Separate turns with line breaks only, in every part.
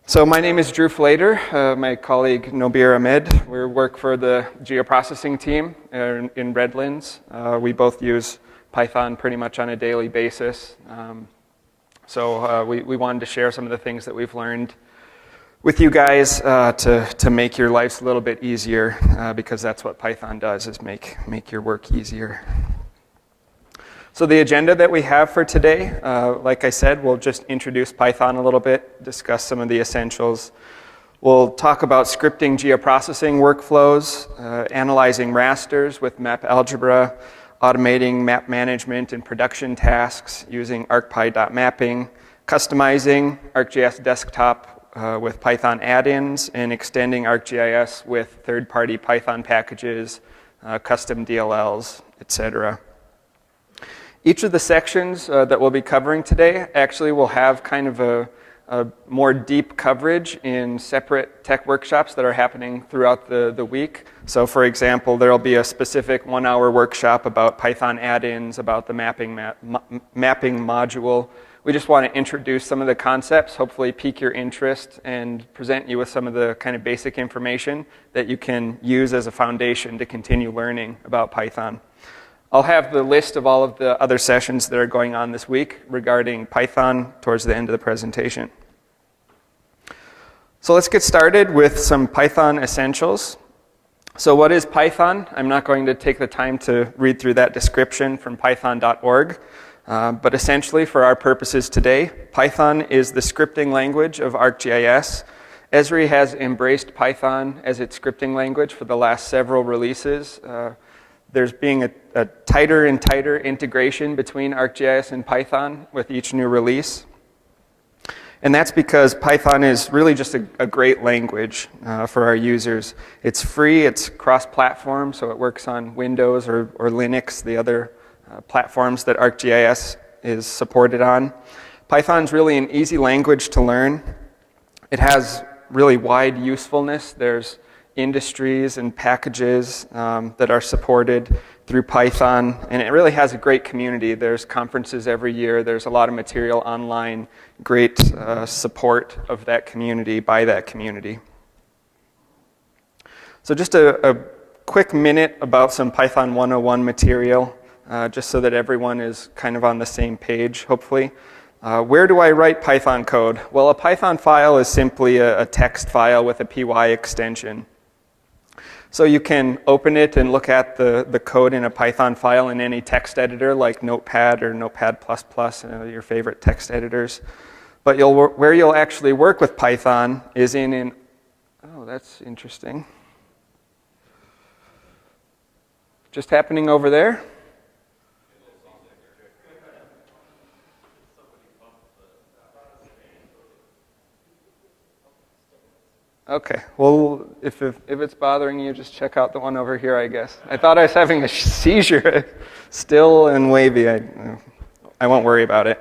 So my name is Drew Flater. My colleague Nobir Ahmed. We work for the Geoprocessing team in Redlands. We both use Python pretty much on a daily basis. So we wanted to share some of the things that we've learned with you guys to make your lives a little bit easier, because that's what Python does, is make your work easier. So the agenda that we have for today, like I said, we'll just introduce Python a little bit, discuss some of the essentials. We'll talk about scripting geoprocessing workflows, analyzing rasters with map algebra, automating map management and production tasks using arcpy.mapping, customizing ArcGIS desktop with Python add-ins, and extending ArcGIS with third-party Python packages, custom DLLs, etc. Each of the sections that we'll be covering today actually will have kind of a more deep coverage in separate tech workshops that are happening throughout the week. So for example, there'll be a specific 1-hour workshop about Python add-ins, about the mapping module. We just want to introduce some of the concepts, hopefully pique your interest, and present you with some of the kind of basic information that you can use as a foundation to continue learning about Python. I'll have the list of all of the other sessions that are going on this week regarding Python towards the end of the presentation. So let's get started with some Python essentials. So what is Python? I'm not going to take the time to read through that description from python.org, but essentially for our purposes today, Python is the scripting language of ArcGIS. Esri has embraced Python as its scripting language for the last several releases. There's being a tighter and tighter integration between ArcGIS and Python with each new release. And that's because Python is really just a great language for our users. It's free, it's cross-platform, so it works on Windows or Linux, the other platforms that ArcGIS is supported on. Python's really an easy language to learn. It has really wide usefulness. There's industries and packages that are supported through Python, and it really has a great community. There's conferences every year. There's a lot of material online, great support of that community by that community. So just a quick minute about some Python 101 material, just so that everyone is kind of on the same page, hopefully. Where do I write Python code? Well, a Python file is simply a text file with a py extension. So you can open it and look at the code in a Python file in any text editor like Notepad or Notepad++, your favorite text editors. But where you'll actually work with Python is oh, that's interesting. Just happening over there? Okay, well, if it's bothering you, just check out the one over here, I guess. I thought I was having a seizure, still and wavy. I won't worry about it.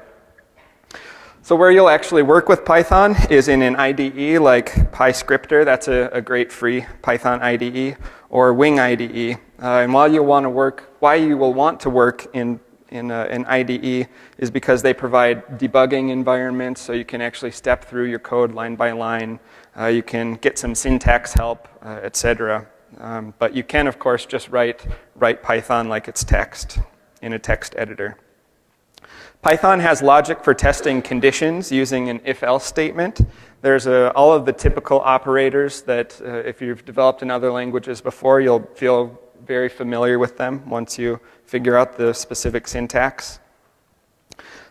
So where you'll actually work with Python is in an IDE like PyScripter. That's a great free Python IDE, or Wing IDE. And why you will want to work in an IDE is because they provide debugging environments, so you can actually step through your code line by line. You can get some syntax help, etc. But you can, of course, just write Python like it's text in a text editor. Python has logic for testing conditions using an if-else statement. There's all of the typical operators that if you've developed in other languages before, you'll feel very familiar with them once you figure out the specific syntax.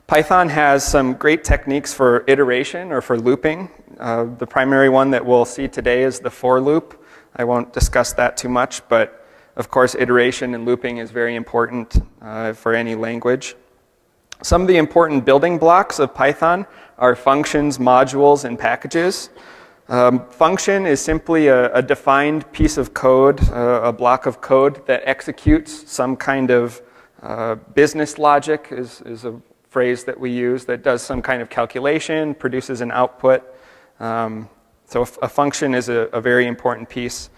Python has some great techniques for iteration or for looping. The primary one that we'll see today is the for loop. I won't discuss that too much, but of course iteration and looping is very important for any language. Some of the important building blocks of Python are functions, modules, and packages. Function is simply a defined piece of code, a block of code that executes some kind of business logic is a phrase that we use that does some kind of calculation, produces an output. So a function is a very important piece.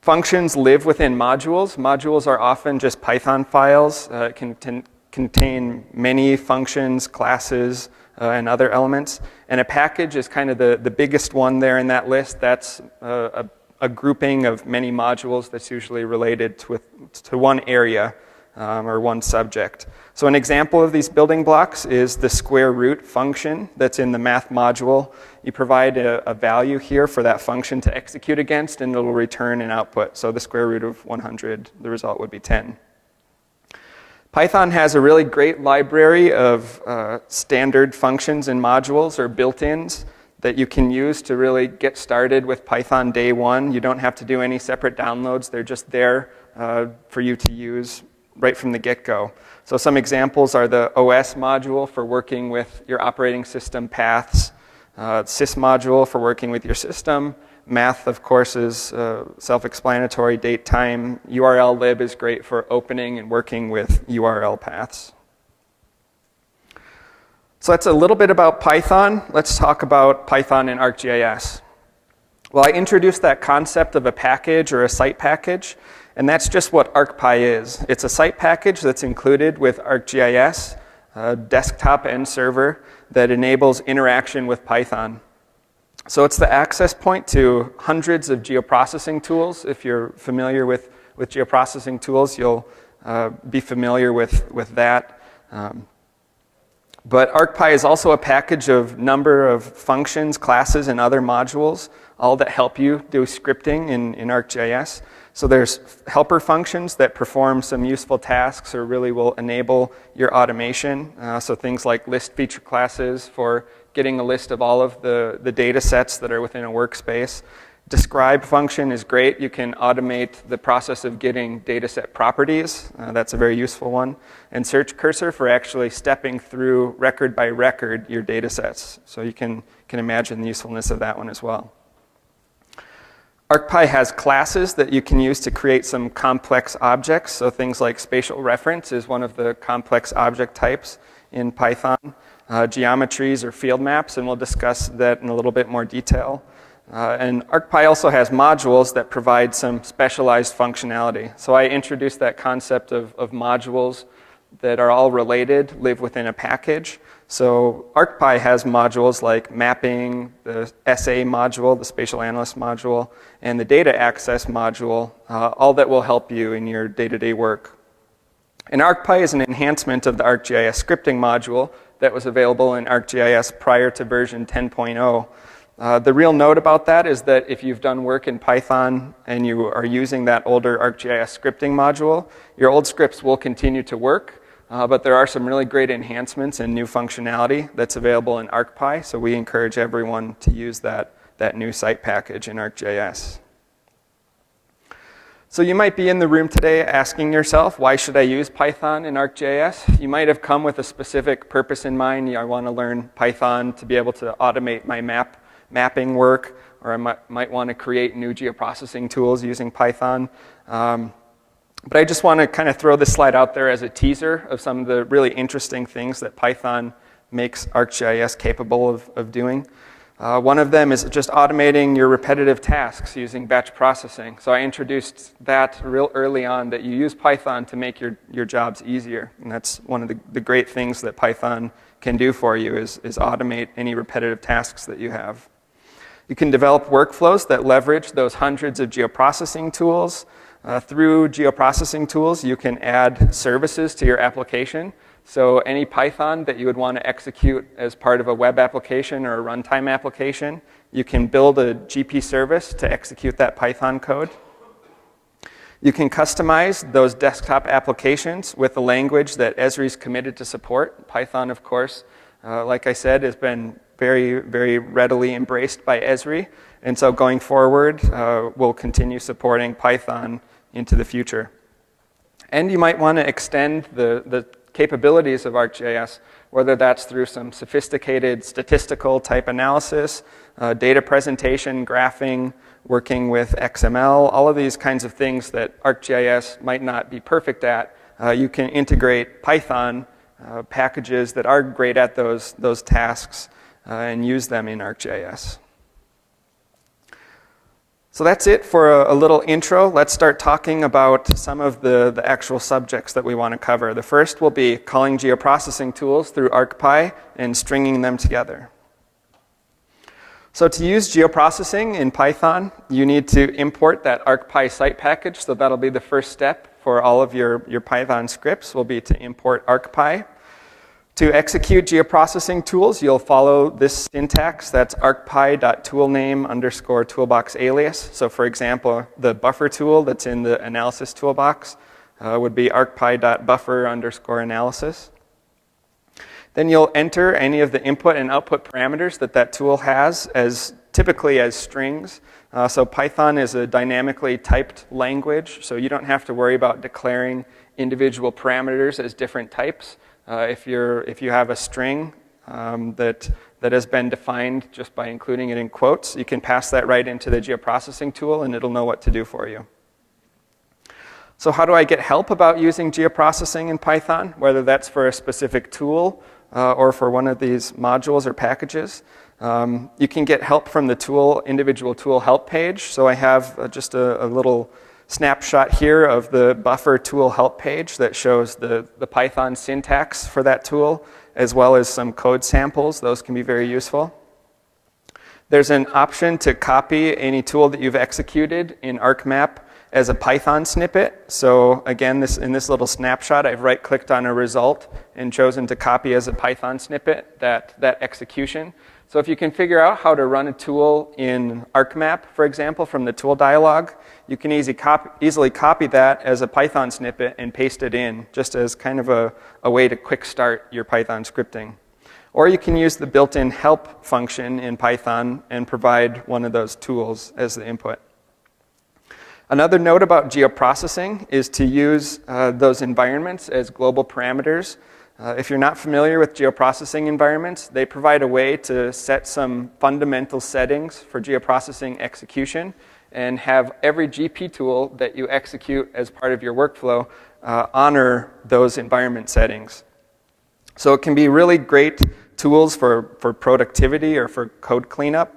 Functions live within modules. Modules are often just Python files. It can contain many functions, classes, and other elements. And a package is kind of the biggest one there in that list. That's a grouping of many modules that's usually related to one area or one subject. So an example of these building blocks is the square root function that's in the math module. You provide a value here for that function to execute against, and it'll return an output. So the square root of 100, the result would be 10. Python has a really great library of standard functions and modules or built-ins that you can use to really get started with Python day one. You don't have to do any separate downloads. They're just there for you to use right from the get-go. So some examples are the OS module for working with your operating system paths, sys module for working with your system. Math, of course, is self-explanatory, date, time. URL lib is great for opening and working with URL paths. So that's a little bit about Python. Let's talk about Python and ArcGIS. Well, I introduced that concept of a package or a site package, and that's just what ArcPy is. It's a site package that's included with ArcGIS, desktop and server, that enables interaction with Python. So it's the access point to hundreds of geoprocessing tools. If you're familiar with geoprocessing tools, you'll be familiar with that. But ArcPy is also a package of number of functions, classes, and other modules, all that help you do scripting in ArcGIS. So there's helper functions that perform some useful tasks or really will enable your automation. So things like list feature classes for getting a list of all of the data sets that are within a workspace. Describe function is great. You can automate the process of getting dataset properties. That's a very useful one. And search cursor for actually stepping through record by record your datasets. So you can imagine the usefulness of that one as well. ArcPy has classes that you can use to create some complex objects. So things like spatial reference is one of the complex object types in Python. Geometries or field maps, and we'll discuss that in a little bit more detail. And ArcPy also has modules that provide some specialized functionality. So I introduced that concept of modules that are all related, live within a package. So ArcPy has modules like mapping, the SA module, the spatial analyst module, and the data access module, all that will help you in your day-to-day work. And ArcPy is an enhancement of the ArcGIS scripting module that was available in ArcGIS prior to version 10.0. The real note about that is that if you've done work in Python and you are using that older ArcGIS scripting module, your old scripts will continue to work, but there are some really great enhancements and new functionality that's available in ArcPy, so we encourage everyone to use that new site package in ArcGIS. So you might be in the room today asking yourself, why should I use Python in ArcGIS? You might have come with a specific purpose in mind. I want to learn Python to be able to automate my mapping work, or I might want to create new geoprocessing tools using Python. But I just want to kind of throw this slide out there as a teaser of some of the really interesting things that Python makes ArcGIS capable of doing. One of them is just automating your repetitive tasks using batch processing. So I introduced that real early on, that you use Python to make your jobs easier. And that's one of the great things that Python can do for you is automate any repetitive tasks that you have. You can develop workflows that leverage those hundreds of geoprocessing tools. Through geoprocessing tools, you can add services to your application. So any Python that you would want to execute as part of a web application or a runtime application, you can build a GP service to execute that Python code. You can customize those desktop applications with the language that Esri is committed to support. Python, of course, like I said, has been very, very readily embraced by Esri. And so going forward, we'll continue supporting Python into the future. And you might want to extend the capabilities of ArcGIS, whether that's through some sophisticated statistical type analysis, data presentation, graphing, working with XML, all of these kinds of things that ArcGIS might not be perfect at. You can integrate Python packages that are great at those tasks and use them in ArcGIS. So that's it for a little intro. Let's start talking about some of the actual subjects that we want to cover. The first will be calling geoprocessing tools through ArcPy and stringing them together. So to use geoprocessing in Python, you need to import that ArcPy site package. So that'll be the first step for all of your Python scripts, will be to import ArcPy. To execute geoprocessing tools, you'll follow this syntax. That's arcpy.toolname_toolbox_alias. So for example, the buffer tool that's in the analysis toolbox would be arcpy.buffer_analysis. Then you'll enter any of the input and output parameters that tool has, typically as strings. So Python is a dynamically typed language, so you don't have to worry about declaring individual parameters as different types. If you have a string that has been defined just by including it in quotes, you can pass that right into the geoprocessing tool and it'll know what to do for you. So how do I get help about using geoprocessing in Python, whether that's for a specific tool or for one of these modules or packages? You can get help from the individual tool help page. So I have just a little snapshot here of the buffer tool help page that shows the Python syntax for that tool, as well as some code samples. Those can be very useful. There's an option to copy any tool that you've executed in ArcMap as a Python snippet. So again, in this little snapshot, I've right-clicked on a result and chosen to copy as a Python snippet that execution. So if you can figure out how to run a tool in ArcMap, for example, from the tool dialog, you can easily copy that as a Python snippet and paste it in, just as kind of a way to quick start your Python scripting. Or you can use the built-in help function in Python and provide one of those tools as the input. Another note about geoprocessing is to use those environments as global parameters. If you're not familiar with geoprocessing environments, they provide a way to set some fundamental settings for geoprocessing execution and have every GP tool that you execute as part of your workflow honor those environment settings. So it can be really great tools for productivity or for code cleanup.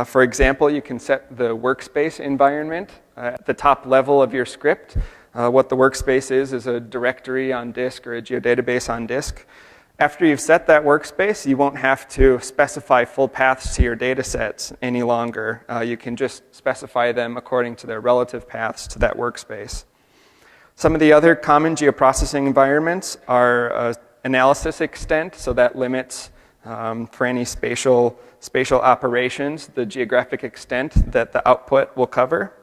For example, you can set the workspace environment at the top level of your script. What the workspace is a directory on disk or a geodatabase on disk. After you've set that workspace, you won't have to specify full paths to your data sets any longer. You can just specify them according to their relative paths to that workspace. Some of the other common geoprocessing environments are analysis extent, so that limits for any spatial operations the geographic extent that the output will cover,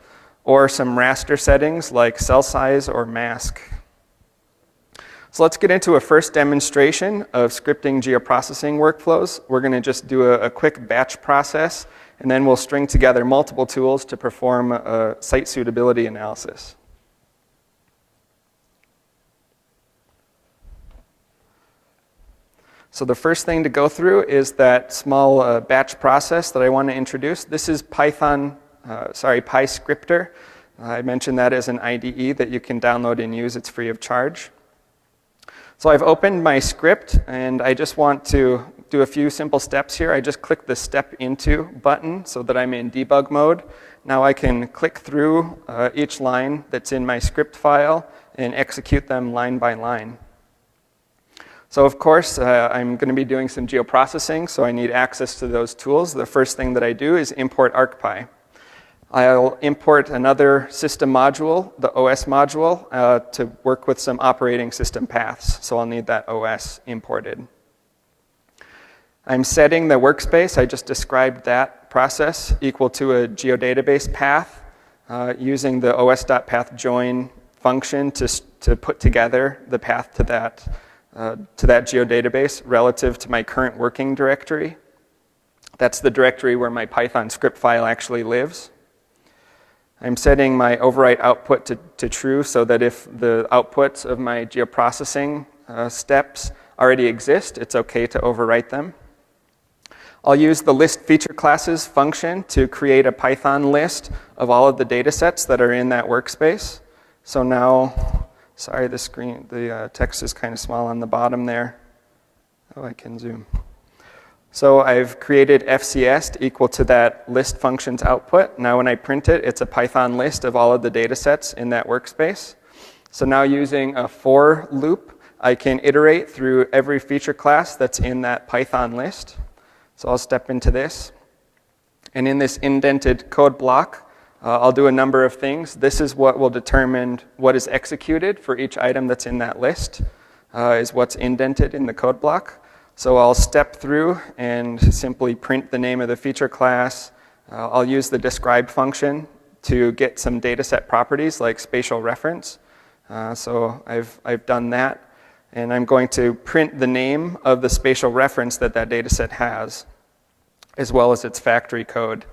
or some raster settings like cell size or mask. So let's get into a first demonstration of scripting geoprocessing workflows. We're going to just do a quick batch process, and then we'll string together multiple tools to perform a site suitability analysis. So the first thing to go through is that small batch process that I want to introduce. This is PyScripter. I mentioned that as an IDE that you can download and use. It's free of charge. So I've opened my script, and I just want to do a few simple steps here. I just click the Step Into button so that I'm in debug mode. Now I can click through each line that's in my script file and execute them line by line. So of course, I'm going to be doing some geoprocessing, so I need access to those tools. The first thing that I do is import ArcPy. I'll import another system module, the OS module, to work with some operating system paths. So I'll need that OS imported. I'm setting the workspace, I just described that process, equal to a geodatabase path, using the os.pathJoin function to put together the path to that geodatabase relative to my current working directory. That's the directory where my Python script file actually lives. I'm setting my overwrite output to true so that if the outputs of my geoprocessing steps already exist, it's okay to overwrite them. I'll use the list feature classes function to create a Python list of all of the data sets that are in that workspace. So now, sorry, the text is kind of small on the bottom there. Oh, I can zoom. So I've created FCS equal to that list function's output. Now when I print it, it's a Python list of all of the data sets in that workspace. So now using a for loop, I can iterate through every feature class that's in that Python list. So I'll step into this. And in this indented code block, I'll do a number of things. This is what will determine what is executed for each item that's in that list, is what's indented in the code block. So I'll step through and simply print the name of the feature class. I'll use the describe function to get some data set properties like spatial reference. So I've done that. And I'm going to print the name of the spatial reference that that data set has, as well as its factory code.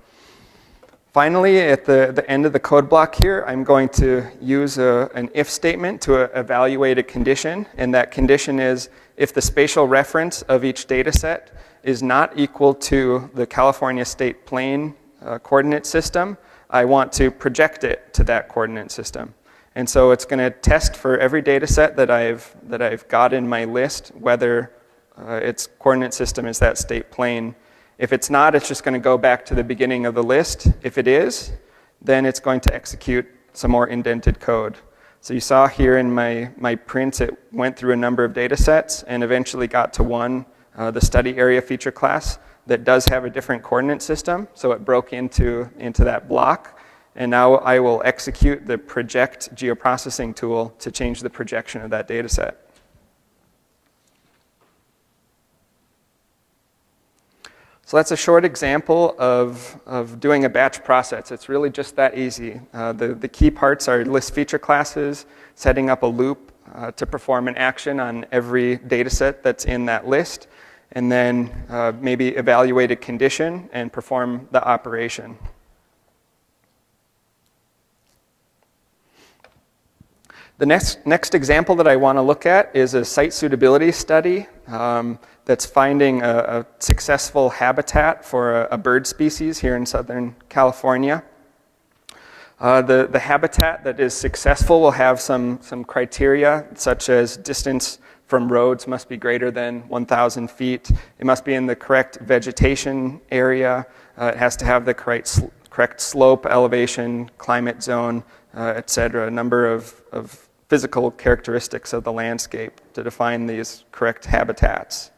Finally, at the end of the code block here, I'm going to use an if statement to evaluate a condition. And that condition is if the spatial reference of each data set is not equal to the California state plane coordinate system, I want to project it to that coordinate system. And so it's going to test for every data set that I've got in my list whether its coordinate system is that state plane. If it's not, it's just going to go back to the beginning of the list. If it is, then it's going to execute some more indented code. So you saw here in my prints, it went through a number of data sets and eventually got to one, the study area feature class, that does have a different coordinate system. So it broke into that block. And now I will execute the project geoprocessing tool to change the projection of that data set. So that's a short example of doing a batch process. It's really just that easy. The key parts are list feature classes, setting up a loop to perform an action on every data set that's in that list, and then maybe evaluate a condition and perform the operation. The next example that I want to look at is a site suitability study that's finding a successful habitat for a bird species here in Southern California. The habitat that is successful will have some criteria, such as distance from roads must be greater than 1,000 feet. It must be in the correct vegetation area. It has to have the correct slope, elevation, climate zone, etc. A number of physical characteristics of the landscape to define these correct habitats.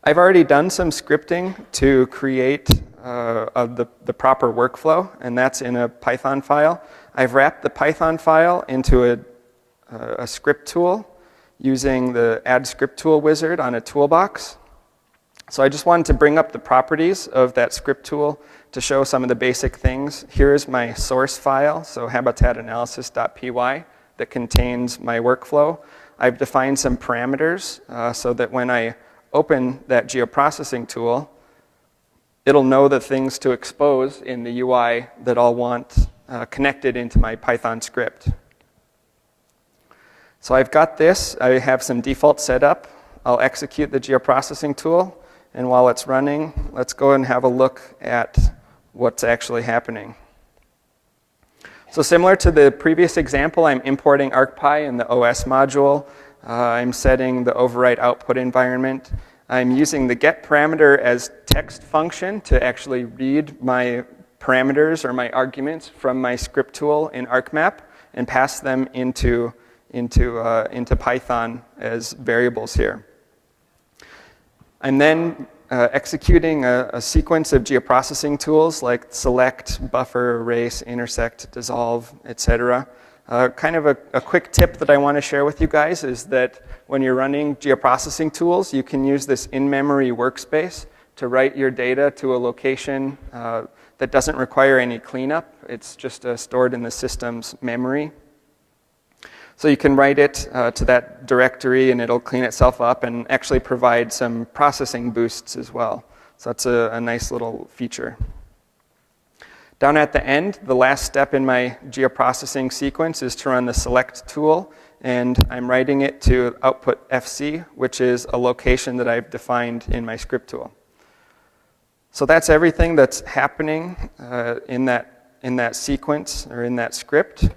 I've already done some scripting to create the proper workflow, and that's in a Python file. I've wrapped the Python file into a script tool using the add script tool wizard on a toolbox. So I just wanted to bring up the properties of that script tool to show some of the basic things. Here's my source file, so habitatanalysis.py, that contains my workflow. I've defined some parameters so that when I open that geoprocessing tool, it'll know the things to expose in the UI that I'll want connected into my Python script. So I've got this. I have some default set up. I'll execute the geoprocessing tool. And while it's running, let's go and have a look at what's actually happening. So similar to the previous example, I'm importing ArcPy in the OS module. I'm setting the overwrite output environment. I'm using the get parameter as text function to actually read my parameters or my arguments from my script tool in ArcMap and pass them into Python as variables here. I'm then executing a sequence of geoprocessing tools like select, buffer, erase, intersect, dissolve, etc. Kind of a quick tip that I want to share with you guys is that when you're running geoprocessing tools, you can use this in-memory workspace to write your data to a location that doesn't require any cleanup. It's just stored in the system's memory. So you can write it to that directory and it'll clean itself up and actually provide some processing boosts as well. So that's a nice little feature. Down at the end, the last step in my geoprocessing sequence is to run the select tool, and I'm writing it to output FC, which is a location that I've defined in my script tool. So that's everything that's happening in that sequence or in that script.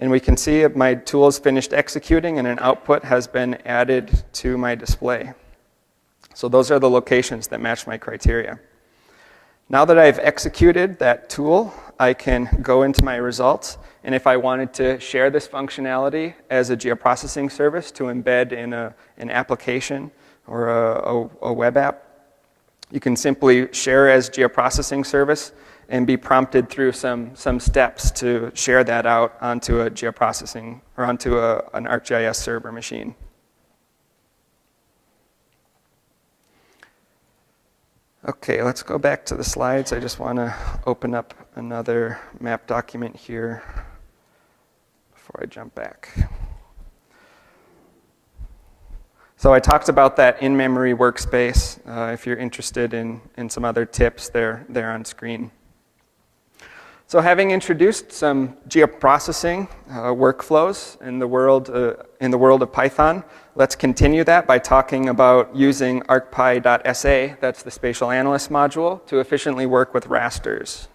And we can see my tool is finished executing and an output has been added to my display. So those are the locations that match my criteria. Now that I've executed that tool, I can go into my results, and if I wanted to share this functionality as a geoprocessing service to embed in an application or a web app, you can simply share as geoprocessing service and be prompted through some steps to share that out onto a geoprocessing or onto an ArcGIS server machine. Okay, let's go back to the slides. I just want to open up another map document here before I jump back. So I talked about that in-memory workspace. If you're interested in some other tips, they're on screen. So having introduced some geoprocessing workflows in the world of Python, let's continue that by talking about using arcpy.sa, that's the spatial analyst module, to efficiently work with rasters.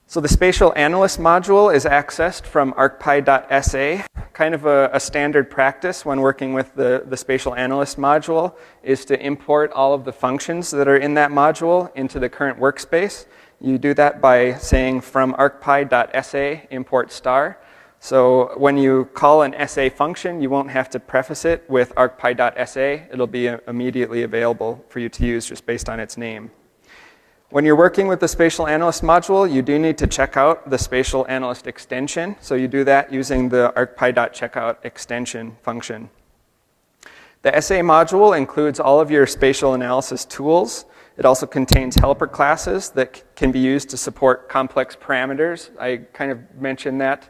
So the spatial analyst module is accessed from arcpy.sa. Kind of a standard practice when working with the spatial analyst module is to import all of the functions that are in that module into the current workspace. You do that by saying from arcpy.sa import star. So when you call an SA function, you won't have to preface it with arcpy.sa. It'll be immediately available for you to use just based on its name. When you're working with the spatial analyst module, you do need to check out the spatial analyst extension. So you do that using the arcpy.checkout extension function. The SA module includes all of your spatial analysis tools. It also contains helper classes that can be used to support complex parameters. I kind of mentioned that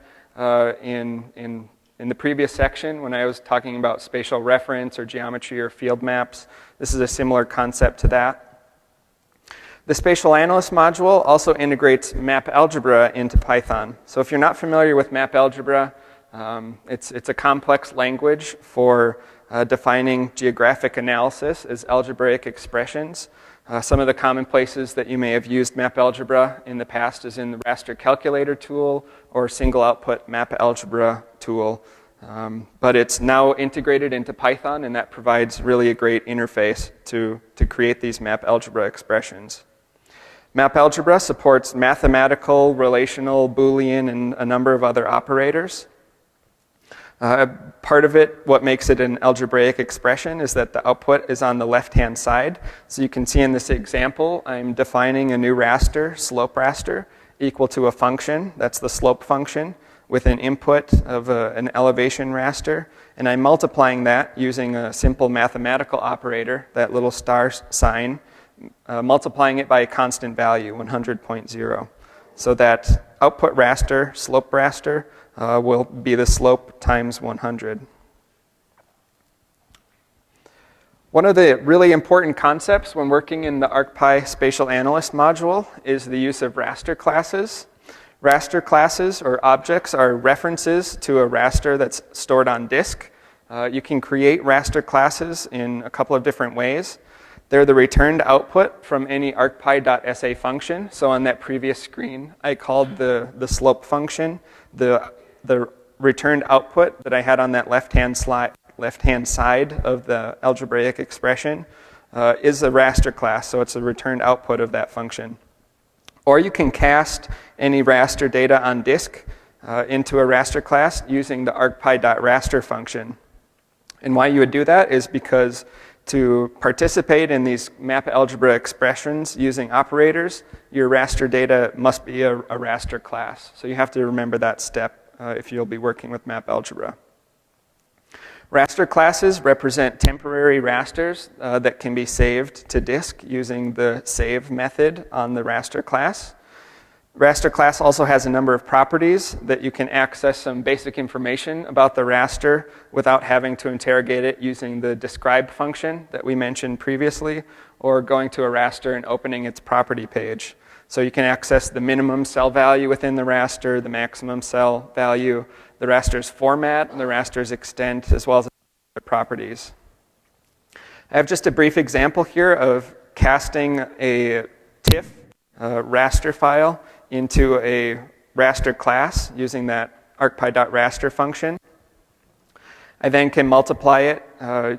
in the previous section when I was talking about spatial reference or geometry or field maps. This is a similar concept to that. The spatial analyst module also integrates map algebra into Python. So if you're not familiar with map algebra, it's a complex language for defining geographic analysis as algebraic expressions. Some of the common places that you may have used map algebra in the past is in the raster calculator tool or single output map algebra tool. But it's now integrated into Python, and that provides really a great interface to create these map algebra expressions. Map algebra supports mathematical, relational, Boolean, and a number of other operators. Part of it, what makes it an algebraic expression, is that the output is on the left-hand side. So you can see in this example, I'm defining a new raster, slope raster, equal to a function, that's the slope function, with an input of an elevation raster. And I'm multiplying that using a simple mathematical operator, that little star sign, multiplying it by a constant value, 100.0. So that output raster, slope raster, will be the slope times 100. One of the really important concepts when working in the ArcPy Spatial Analyst module is the use of raster classes. Raster classes or objects are references to a raster that's stored on disk. You can create raster classes in a couple of different ways. They're the returned output from any arcpy.sa function. So on that previous screen, I called the slope function the returned output that I had on that left-hand side of the algebraic expression is a raster class, so it's a returned output of that function. Or you can cast any raster data on disk into a raster class using the arcpy.raster function. And why you would do that is because to participate in these map algebra expressions using operators, your raster data must be a raster class. So you have to remember that step if you'll be working with map algebra. Raster classes represent temporary rasters that can be saved to disk using the save method on the raster class. Raster class also has a number of properties that you can access some basic information about the raster without having to interrogate it using the describe function that we mentioned previously, or going to a raster and opening its property page. So you can access the minimum cell value within the raster, the maximum cell value, the raster's format, and the raster's extent, as well as other properties. I have just a brief example here of casting a TIFF raster file into a raster class using that arcpy.raster function. I then can multiply it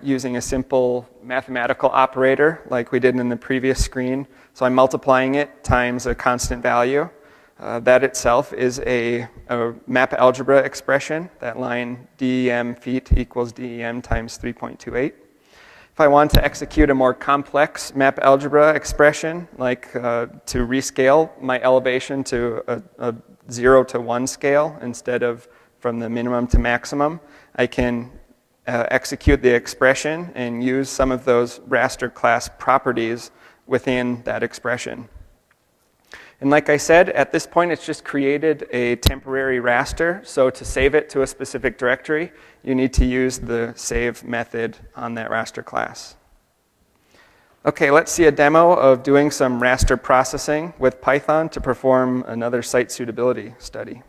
using a simple mathematical operator like we did in the previous screen. So I'm multiplying it times a constant value. That itself is a map algebra expression. That line DEM feet equals DEM times 3.28. If I want to execute a more complex map algebra expression, like to rescale my elevation to a 0 to 1 scale instead of from the minimum to maximum, I can execute the expression and use some of those raster class properties within that expression. And like I said, at this point it's just created a temporary raster, so to save it to a specific directory, you need to use the save method on that raster class. Okay, let's see a demo of doing some raster processing with Python to perform another site suitability study.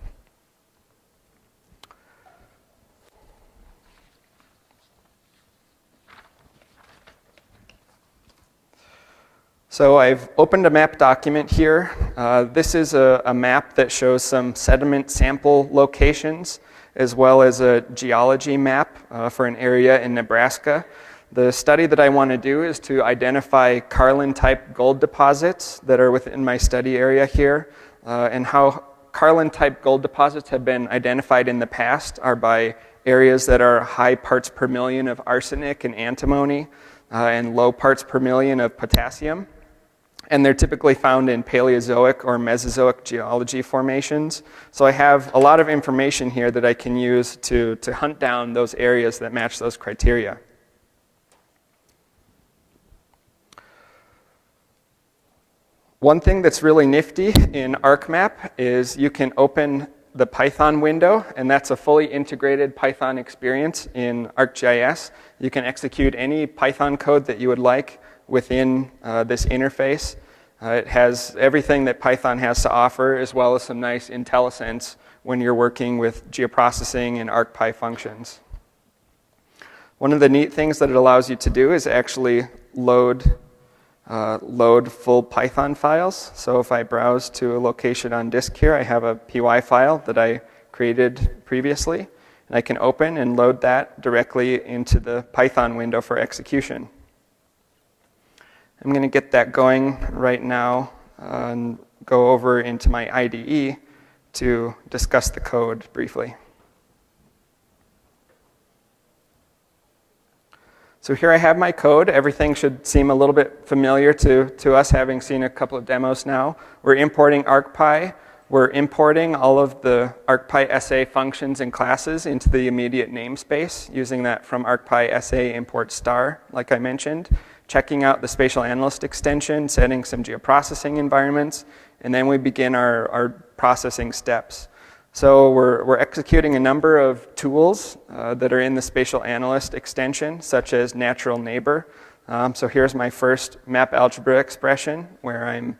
So I've opened a map document here. This is a map that shows some sediment sample locations as well as a geology map for an area in Nebraska. The study that I want to do is to identify Carlin-type gold deposits that are within my study area here, and how Carlin-type gold deposits have been identified in the past are by areas that are high parts per million of arsenic and antimony and low parts per million of potassium. And they're typically found in Paleozoic or Mesozoic geology formations. So I have a lot of information here that I can use to hunt down those areas that match those criteria. One thing that's really nifty in ArcMap is you can open the Python window, and that's a fully integrated Python experience in ArcGIS. You can execute any Python code that you would like within this interface. It has everything that Python has to offer, as well as some nice IntelliSense when you're working with geoprocessing and ArcPy functions. One of the neat things that it allows you to do is actually load full Python files. So if I browse to a location on disk here, I have a py file that I created previously, and I can open and load that directly into the Python window for execution. I'm going to get that going right now and go over into my IDE to discuss the code briefly. So here I have my code. Everything should seem a little bit familiar to us, having seen a couple of demos now. We're importing ArcPy. We're importing all of the ArcPy SA functions and classes into the immediate namespace, using that from ArcPy SA import star, like I mentioned. Checking out the Spatial Analyst extension, setting some geoprocessing environments, and then we begin our processing steps. So we're executing a number of tools that are in the Spatial Analyst extension, such as natural neighbor. So here's my first map algebra expression, where I'm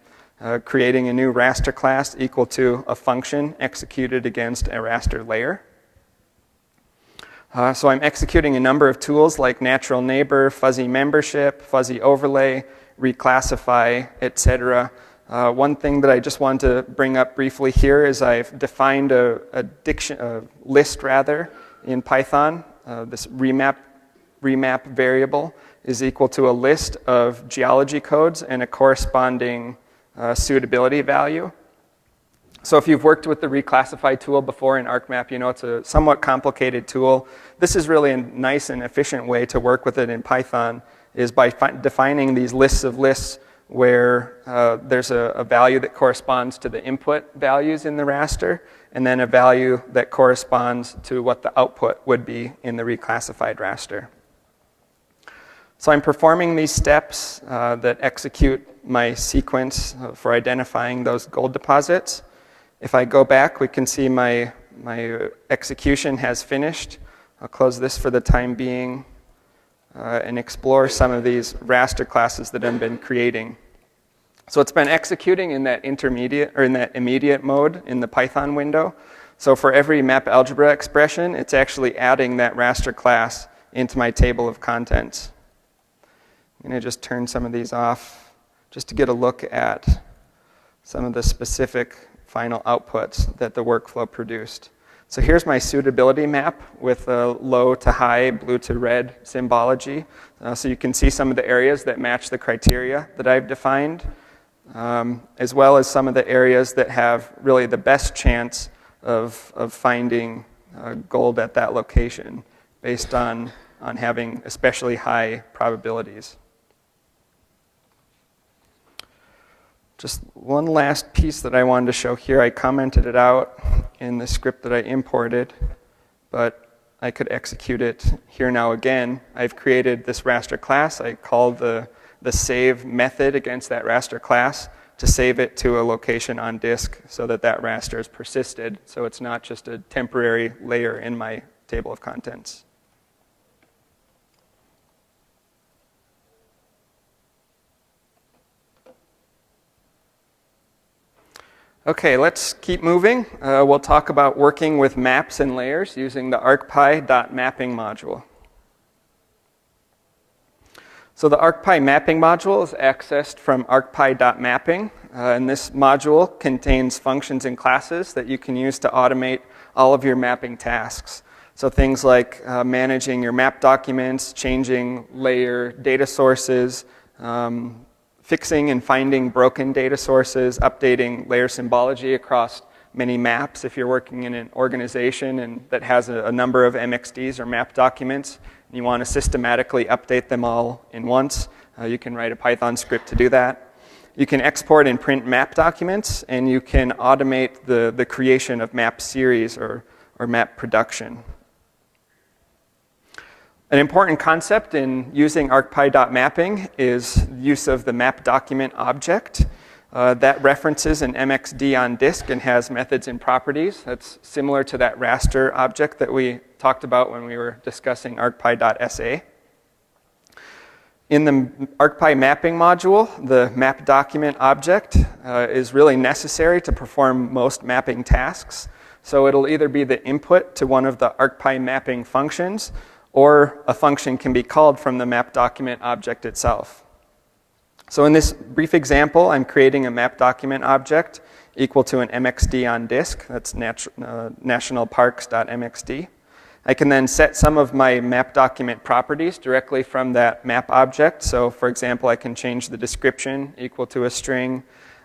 creating a new raster class equal to a function executed against a raster layer. So I'm executing a number of tools like natural neighbor, fuzzy membership, fuzzy overlay, reclassify, etc. One thing that I just want to bring up briefly here is I've defined a list in Python. This remap variable is equal to a list of geology codes and a corresponding suitability value. So if you've worked with the reclassify tool before in ArcMap, you know it's a somewhat complicated tool. This is really a nice and efficient way to work with it in Python, is by defining these lists of lists where there's a value that corresponds to the input values in the raster, and then a value that corresponds to what the output would be in the reclassified raster. So I'm performing these steps that execute my sequence for identifying those gold deposits. If I go back, we can see my execution has finished. I'll close this for the time being and explore some of these raster classes that I've been creating. So it's been executing in that intermediate or in that immediate mode in the Python window. So for every map algebra expression, it's actually adding that raster class into my table of contents. I'm going to just turn some of these off just to get a look at some of the specific final outputs that the workflow produced. So here's my suitability map with a low to high, blue to red symbology. So you can see some of the areas that match the criteria that I've defined, as well as some of the areas that have really the best chance of finding gold at that location based on having especially high probabilities. Just one last piece that I wanted to show here. I commented it out in the script that I imported, but I could execute it here now again. I've created this raster class. I called the save method against that raster class to save it to a location on disk so that that raster is persisted, so it's not just a temporary layer in my table of contents. Okay, let's keep moving. We'll talk about working with maps and layers using the arcpy.mapping module. So the arcpy mapping module is accessed from arcpy.mapping, and this module contains functions and classes that you can use to automate all of your mapping tasks. So things like managing your map documents, changing layer data sources, fixing and finding broken data sources, updating layer symbology across many maps. If you're working in an organization and that has a number of MXDs or map documents, and you want to systematically update them all in once, you can write a Python script to do that. You can export and print map documents, and you can automate the creation of map series or map production. An important concept in using arcpy.mapping is use of the map document object. That references an MXD on disk and has methods and properties. That's similar to that raster object that we talked about when we were discussing arcpy.sa. In the ArcPy mapping module, the map document object is really necessary to perform most mapping tasks. So it'll either be the input to one of the ArcPy mapping functions, or a function can be called from the map document object itself. So in this brief example, I'm creating a map document object equal to an MXD on disk. That's nationalparks.mxd. I can then set some of my map document properties directly from that map object. So for example, I can change the description equal to a string.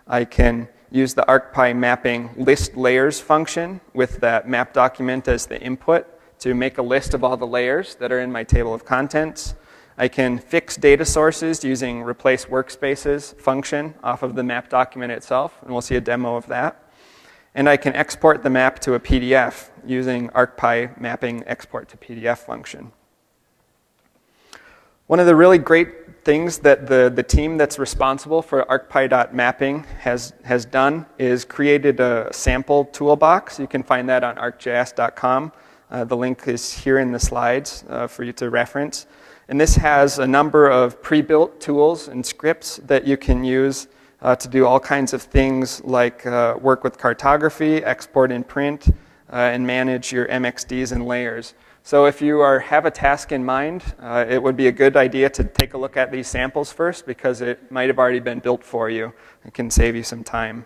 I can use the ArcPy mapping list layers function with that map document as the input to make a list of all the layers that are in my table of contents. I can fix data sources using replace workspaces function off of the map document itself, and we'll see a demo of that. And I can export the map to a PDF using ArcPy mapping export to PDF function. One of the really great things that the team that's responsible for arcpy.mapping has done is created a sample toolbox. You can find that on arcgis.com. The link is here in the slides for you to reference. And this has a number of pre-built tools and scripts that you can use to do all kinds of things like work with cartography, export and print, and manage your MXDs and layers. So if you have a task in mind, it would be a good idea to take a look at these samples first because it might have already been built for you. It can save you some time.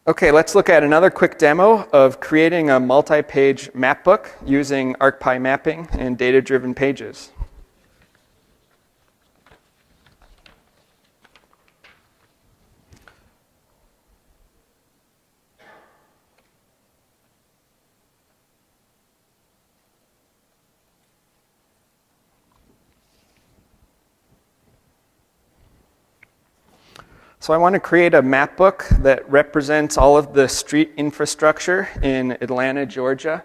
Okay, let's look at another quick demo of creating a multi-page mapbook using ArcPy mapping and data-driven pages. So I want to create a map book that represents all of the street infrastructure in Atlanta, Georgia.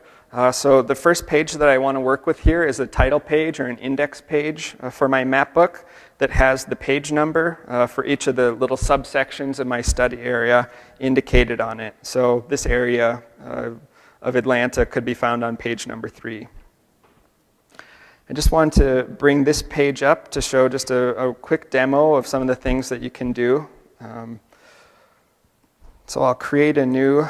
So the first page that I want to work with here is a title page or an index page for my map book that has the page number for each of the little subsections of my study area indicated on it. So this area of Atlanta could be found on page number 3. I just want to bring this page up to show just a quick demo of some of the things that you can do. So I'll create a new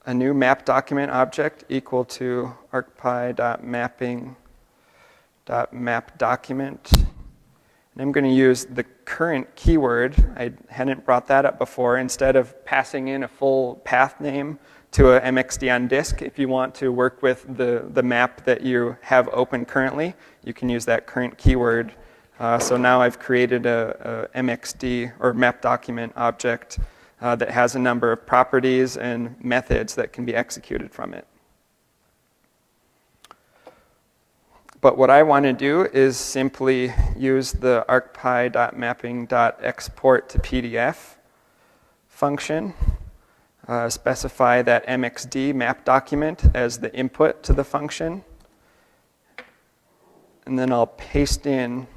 map document object equal to arcpy.mapping.mapDocument. And I'm going to use the current keyword. I hadn't brought that up before. Instead of passing in a full path name to a MXD on disk. If you want to work with the map that you have open currently, you can use that current keyword. So now I've created a MXD or map document object that has a number of properties and methods that can be executed from it. But what I want to do is simply use the arcpy.mapping.export to PDF function, specify that MXD map document as the input to the function, and then I'll paste in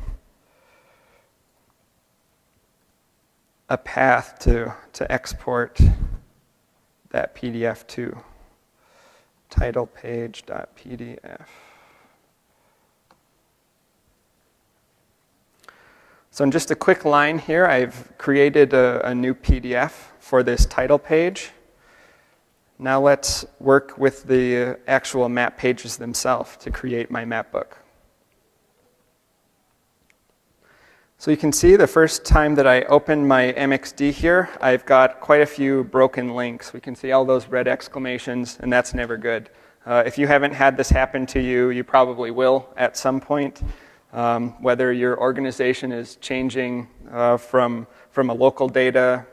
a path to export that PDF to titlepage.pdf. So in just a quick line here, I've created a new PDF for this title page. Now let's work with the actual map pages themselves to create my map book. So you can see the first time that I open my MXD here, I've got quite a few broken links. We can see all those red exclamations, and that's never good. If you haven't had this happen to you, you probably will at some point. Whether your organization is changing from a local data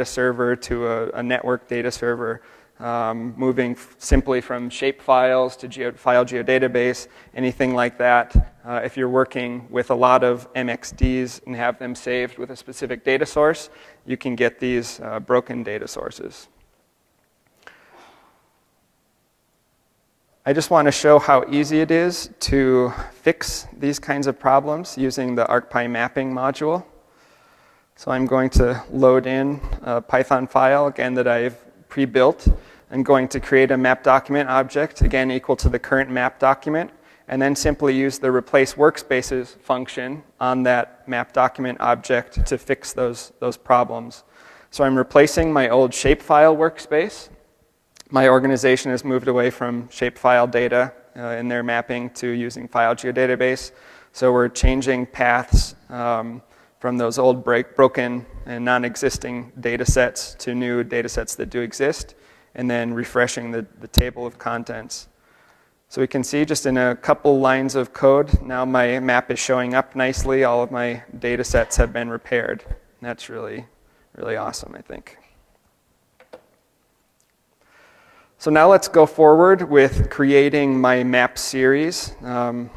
server to a network data server, moving simply from shape files to file geodatabase, anything like that. If you're working with a lot of MXDs and have them saved with a specific data source, you can get these broken data sources. I just want to show how easy it is to fix these kinds of problems using the ArcPy mapping module. So I'm going to load in a Python file, again, that I've pre-built. I'm going to create a map document object, again, equal to the current map document, and then simply use the replace workspaces function on that map document object to fix those problems. So I'm replacing my old shapefile workspace. My organization has moved away from shapefile data in their mapping to using file geodatabase. So we're changing paths from those old broken and non-existing data sets to new data sets that do exist, and then refreshing the table of contents. So we can see just in a couple lines of code, now my map is showing up nicely. All of my data sets have been repaired. And that's really, really awesome, I think. So now let's go forward with creating my map series. And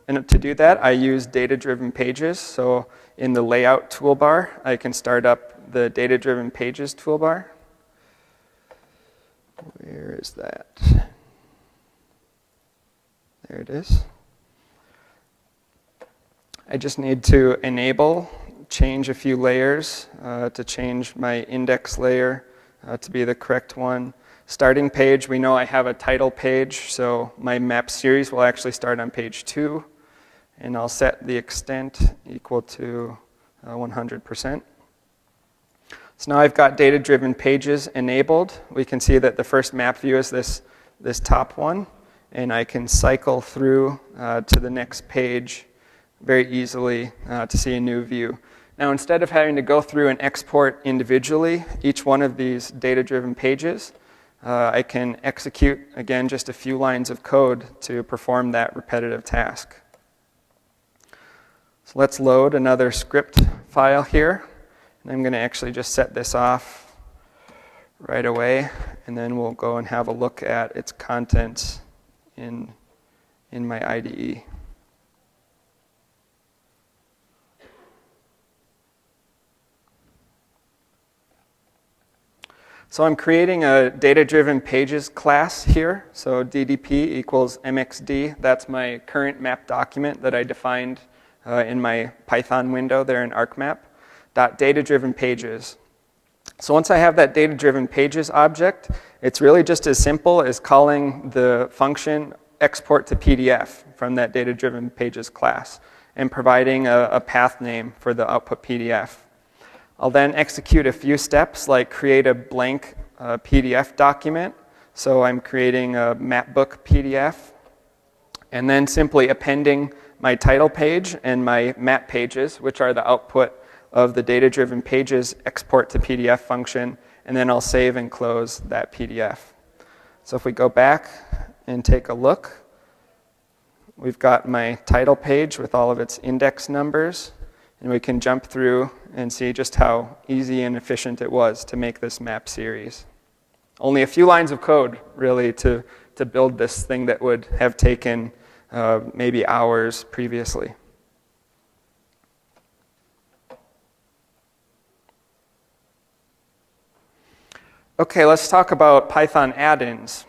to do that, I use data-driven pages. So in the layout toolbar, I can start up the data-driven pages toolbar. Where is that? There it is. I just need to enable, change a few layers to change my index layer to be the correct one. Starting page, we know I have a title page, so my map series will actually start on page 2, and I'll set the extent equal to 100%. So now I've got data-driven pages enabled. We can see that the first map view is this top one, and I can cycle through to the next page very easily to see a new view. Now, instead of having to go through and export individually each one of these data-driven pages, I can execute, again, just a few lines of code to perform that repetitive task. So let's load another script file here. And I'm going to actually just set this off right away, and then we'll go and have a look at its contents in my IDE. So I'm creating a data-driven pages class here. So DDP equals MXD. That's my current map document that I defined in my Python window there in ArcMap. Data-driven pages. So once I have that data-driven pages object, it's really just as simple as calling the function export to PDF from that data-driven pages class and providing a path name for the output PDF. I'll then execute a few steps like create a blank PDF document. So I'm creating a mapbook PDF, and then simply appending my title page and my map pages, which are the output of the data-driven pages export to PDF function, and then I'll save and close that PDF. So if we go back and take a look, we've got my title page with all of its index numbers, and we can jump through and see just how easy and efficient it was to make this map series. Only a few lines of code, really, to build this thing that would have taken maybe hours previously. Okay, let's talk about Python add-ins.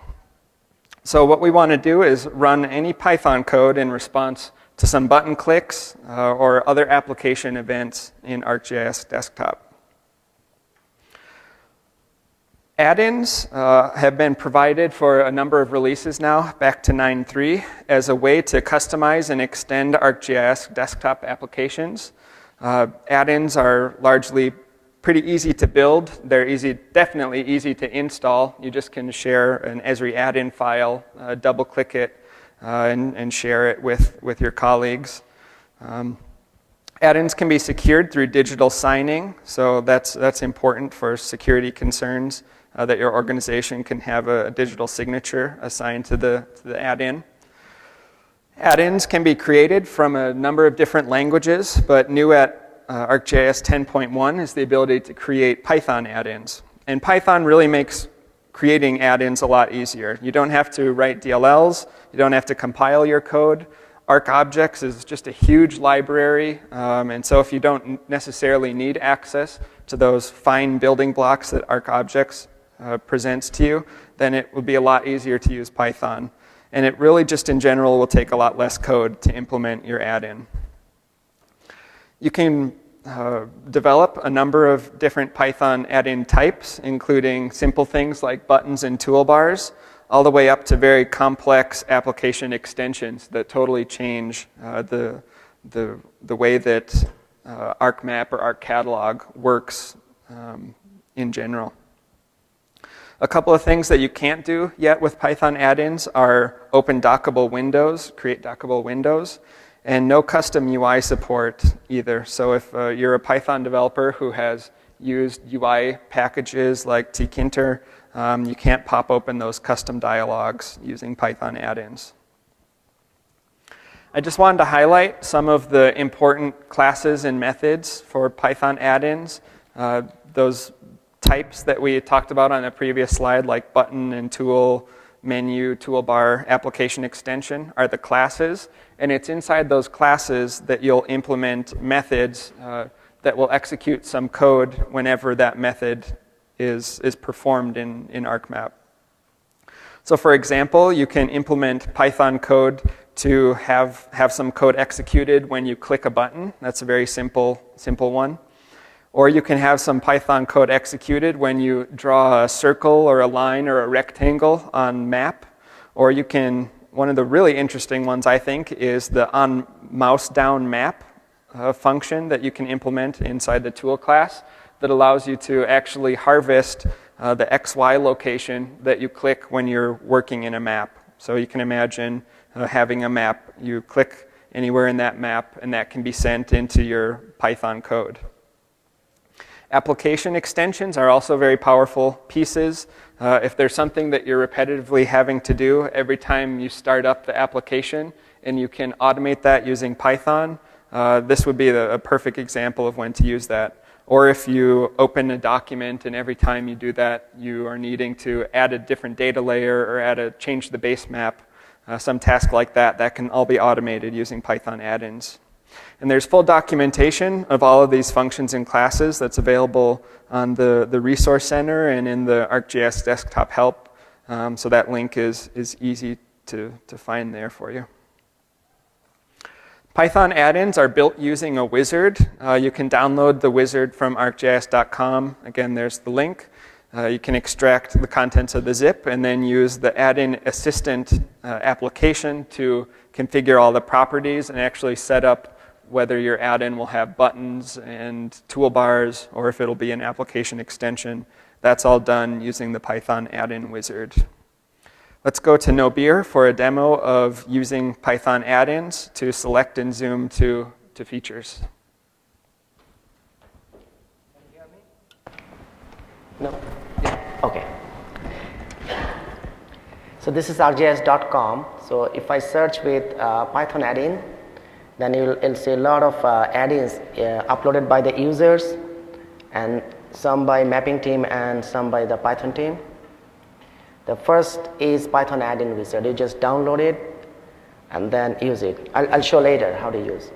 So what we want to do is run any Python code in response to some button clicks or other application events in ArcGIS Desktop. Add-ins have been provided for a number of releases now, back to 9.3, as a way to customize and extend ArcGIS Desktop applications. Add-ins are largely pretty easy to build. They're definitely easy to install. You just can share an Esri add-in file, double-click it, and share it with your colleagues. Add-ins can be secured through digital signing, so that's important for security concerns, that your organization can have a digital signature assigned to the add-in. Add-ins can be created from a number of different languages, but new at ArcGIS 10.1 is the ability to create Python add-ins. And Python really makes creating add-ins a lot easier. You don't have to write DLLs. You don't have to compile your code. ArcObjects is just a huge library. And so if you don't necessarily need access to those fine building blocks that ArcObjects presents to you, then it will be a lot easier to use Python. And it really just in general will take a lot less code to implement your add-in. You can develop a number of different Python add-in types, including simple things like buttons and toolbars, all the way up to very complex application extensions that totally change the way that ArcMap or ArcCatalog works in general. A couple of things that you can't do yet with Python add-ins are open dockable windows, create dockable windows, and no custom UI support either. So if you're a Python developer who has used UI packages like tkinter, you can't pop open those custom dialogues using Python add-ins. I just wanted to highlight some of the important classes and methods for Python add-ins. Those types that we talked about on the previous slide, like button and tool, menu, toolbar, application extension, are the classes. And it's inside those classes that you'll implement methods that will execute some code whenever that method is performed in ArcMap. So for example, you can implement Python code to have some code executed when you click a button. That's a very simple one. Or you can have some Python code executed when you draw a circle or a line or a rectangle on map. Or you can, one of the really interesting ones I think is the on mouse down map function that you can implement inside the tool class that allows you to actually harvest the XY location that you click when you're working in a map. So you can imagine having a map, you click anywhere in that map and that can be sent into your Python code. Application extensions are also very powerful pieces. If there's something that you're repetitively having to do every time you start up the application and you can automate that using Python, this would be a perfect example of when to use that. Or if you open a document and every time you do that, you are needing to add a different data layer or change the base map, some task like that, that can all be automated using Python add-ins. And there's full documentation of all of these functions and classes that's available on the Resource Center and in the ArcGIS Desktop Help. So that link is easy to find there for you. Python add-ins are built using a wizard. You can download the wizard from arcgis.com. Again, there's the link. You can extract the contents of the zip and then use the add-in assistant application to configure all the properties and actually set up whether your add-in will have buttons and toolbars or if it'll be an application extension. That's all done using the Python add-in wizard. Let's go to Nobir for a demo of using Python add-ins to select and zoom to features.
Can you hear me? No? Yeah. Okay. So this is arcgis.com. So if I search with Python add-in, then you'll see a lot of add-ins uploaded by the users, and some by mapping team and some by the Python team. The first is Python add-in wizard. You just download it and then use it. I'll show later how to use.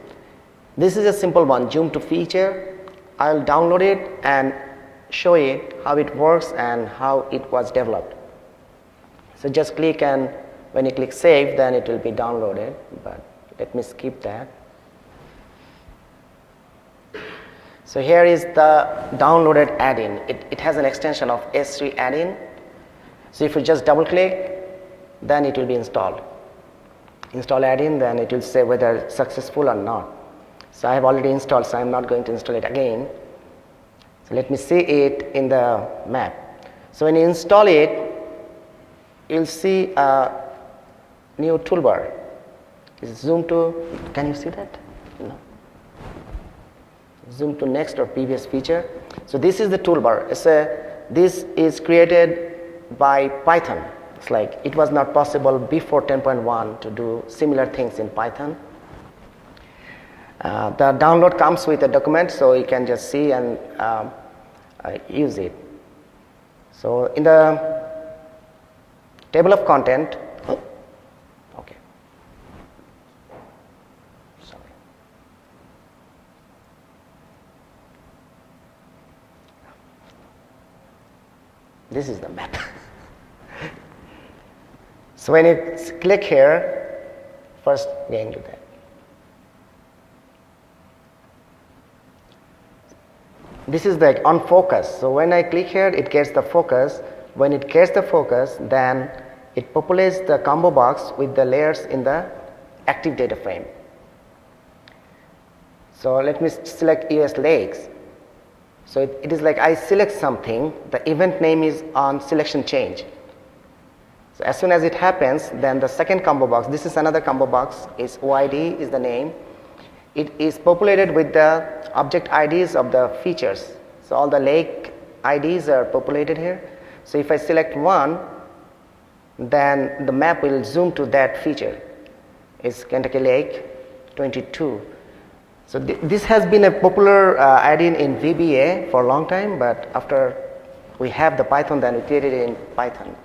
This is a simple one, zoom to feature. I'll download it and show it how it works and how it was developed. So just click, and when you click save, then it will be downloaded, but let me skip that. So here is the downloaded add-in. It has an extension of S3 add-in. So if you just double click, then it will be installed. Install add-in, then it will say whether it's successful or not. So I have already installed, so I'm not going to install it again. So let me see it in the map. So when you install it, you'll see a new toolbar. Is zoom to, can you see that? No. Zoom to next or previous feature. So this is the toolbar. This is created by Python. It's like it was not possible before 10.1 to do similar things in Python. The download comes with a document, so you can just see and use it. So in the table of content, okay. Sorry. This is the map. So when you click here, first going to that. This is like on focus. So when I click here, it gets the focus. When it gets the focus, then it populates the combo box with the layers in the active data frame. So let me select US lakes. So it is like I select something, the event name is on selection change. So as soon as it happens, then the second combo box, this is another combo box, is OID is the name. It is populated with the object IDs of the features. So all the lake IDs are populated here. So if I select one, then the map will zoom to that feature. It's Kentucky Lake 22. So this has been a popular add-in in VBA for a long time, but after we have the Python, then we created it in Python.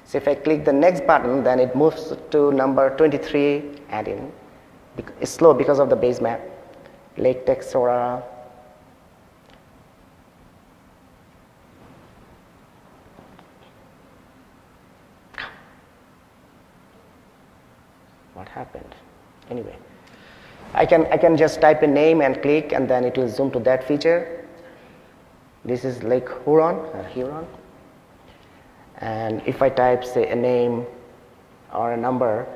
So if I click the next button, then it moves to number 23 add-in. It's slow because of the base map. Lake Texora. What happened? Anyway, I can just type a name and click, and then it will zoom to that feature. This is Lake Huron. And if I type, say, a name or a number,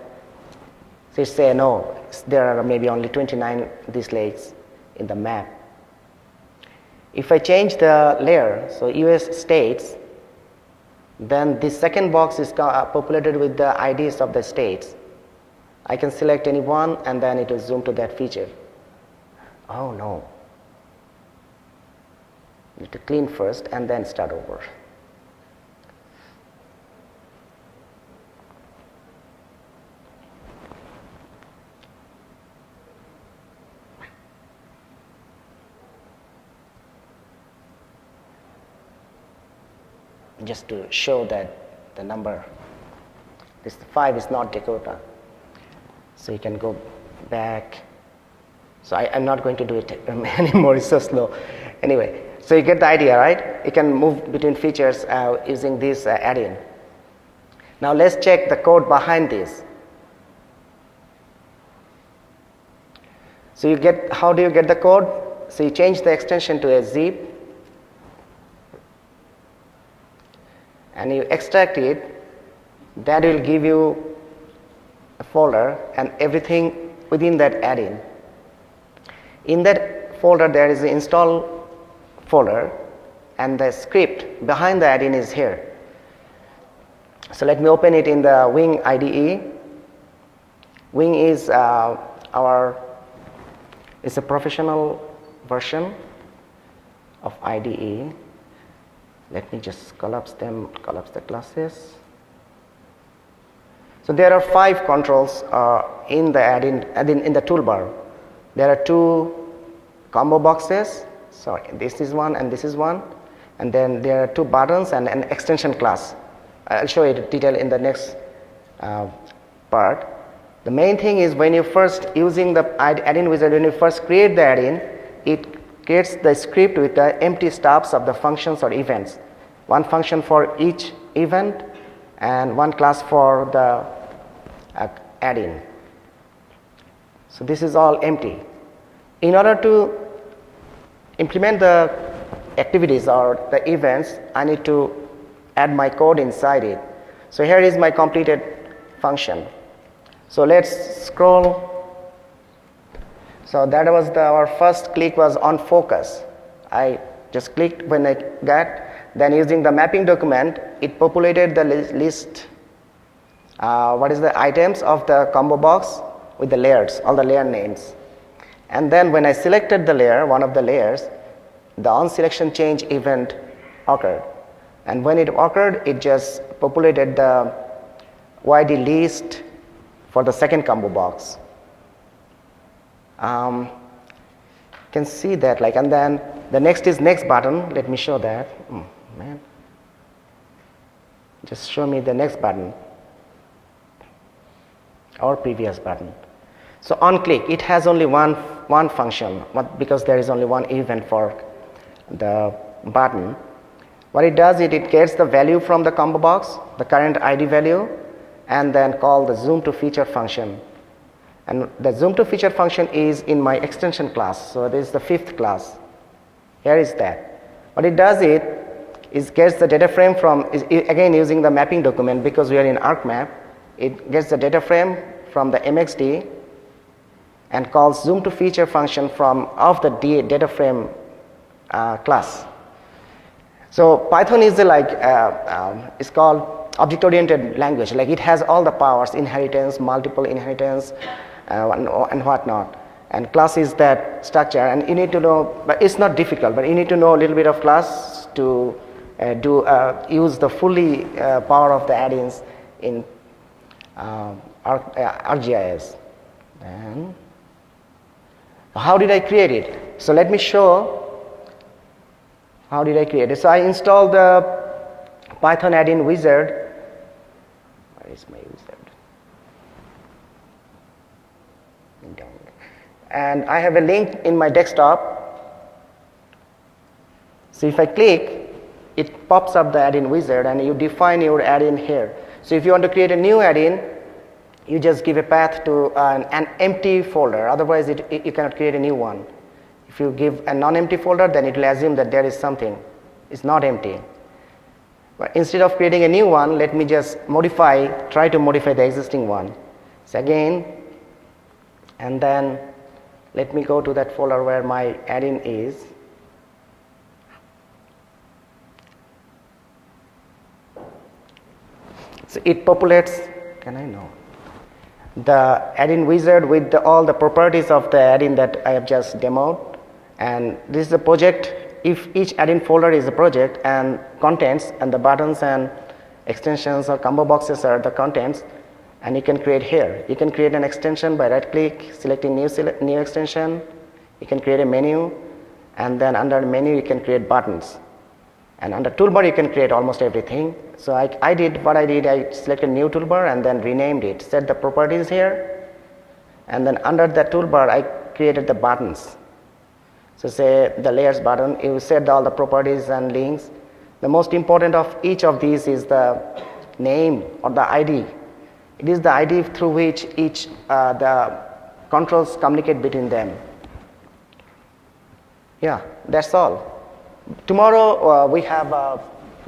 so say no, there are maybe only 29 these lakes in the map. If I change the layer, so US states, then this second box is populated with the IDs of the states. I can select any one, and then it will zoom to that feature. Oh no. Need to clean first and then start over. Just to show that the number, this 5 is not Dakota. So you can go back. So I'm not going to do it anymore, it's so slow. Anyway, so you get the idea, right? You can move between features using this add-in. Now let's check the code behind this. So how do you get the code? So you change the extension to a zip, and you extract it. That will give you a folder and everything within that add-in. In that folder there is an install folder, and the script behind the add-in is here. So let me open it in the Wing IDE. Wing is it's a professional version of IDE. Let me just collapse the classes. So there are 5 controls in the in the toolbar. There are 2 combo boxes. Sorry, this is one and this is one. And then there are 2 buttons and an extension class. I'll show you the detail in the next part. The main thing is when you first using the add-in wizard, when you first create the add-in, it creates the script with the empty stubs of the functions or events. One function for each event and one class for the add-in. So this is all empty. In order to implement the activities or the events, I need to add my code inside it. So here is my completed function. So let's scroll. So that was our first click was on focus. I just clicked when I got. Then using the mapping document, it populated the list. What is the items of the combo box with the layers, all the layer names. And then when I selected the layer, one of the layers, the on selection change event occurred. And when it occurred, it just populated the YD list for the second combo box. Can see that, like, and then the next is next button. Let me show that. Man, just show me the next button or previous button. So on click, it has only one function because there is only one event for the button. What it does, it gets the value from the combo box, the current ID value, and then call the zoom to feature function. And the zoom to feature function is in my extension class. So this is the 5th class. Here is that. What it does, it gets the data frame from, again using the mapping document because we are in ArcMap, it gets the data frame from the MXD and calls zoom to feature function from of the data frame class. So Python is it's called object-oriented language. Like it has all the powers, inheritance, multiple inheritance, and whatnot. And class is that structure, and you need to know, but it's not difficult, but you need to know a little bit of class to use the fully power of the add-ins in ArcGIS. And how did I create it? So let me show how did I create it. So I installed the Python add-in wizard. Where is my wizard? And I have a link in my desktop. So if I click, it pops up the add-in wizard and you define your add-in here. So if you want to create a new add-in, you just give a path to an empty folder. Otherwise, you cannot create a new one. If you give a non-empty folder, then it will assume that there is something. It's not empty. But instead of creating a new one, let me just try to modify the existing one. So again, and then let me go to that folder where my add-in is. So it populates, can I know? The add-in wizard with all the properties of the add-in that I have just demoed. And this is a project. If each add-in folder is a project and contents and the buttons and extensions or combo boxes are the contents, and you can create here. You can create an extension by right click, selecting new extension. You can create a menu, and then under menu you can create buttons. And under toolbar you can create almost everything. So I selected new toolbar and then renamed it, set the properties here, and then under the toolbar I created the buttons. So say the layers button, you set all the properties and links. The most important of each of these is the name or the ID. It is the ID through which the controls communicate between them. Yeah, that's all. Tomorrow we have,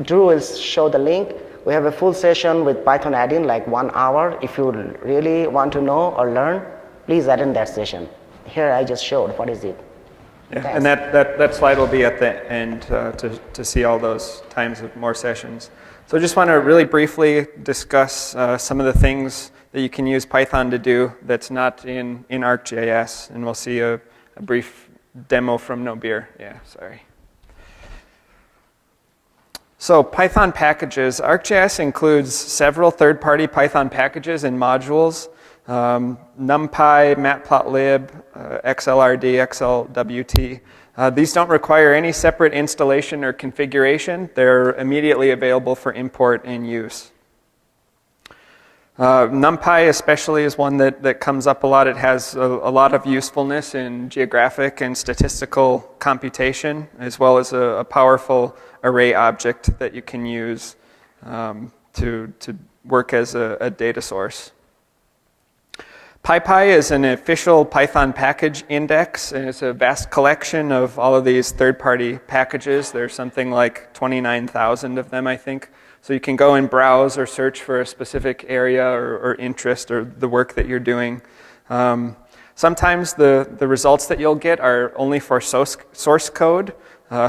Drew will show the link. We have a full session with Python add-in, like 1 hour. If you really want to know or learn, please attend that session. Here I just showed, what is it?
Yeah, and that slide will be at the end to see all those times of more sessions. So I just want to really briefly discuss some of the things that you can use Python to do that's not in ArcGIS, and we'll see a brief demo from No Beer. Yeah, sorry. So Python packages. ArcGIS includes several third-party Python packages and modules. NumPy, Matplotlib, XLRD, XLWT. These don't require any separate installation or configuration. They're immediately available for import and use. NumPy especially is one that comes up a lot. It has a lot of usefulness in geographic and statistical computation, as well as a powerful array object that you can use to work as a data source. PyPy is an official Python package index, and it's a vast collection of all of these third-party packages. There's something like 29,000 of them, I think. So you can go and browse or search for a specific area or interest or the work that you're doing. Sometimes the results that you'll get are only for source code.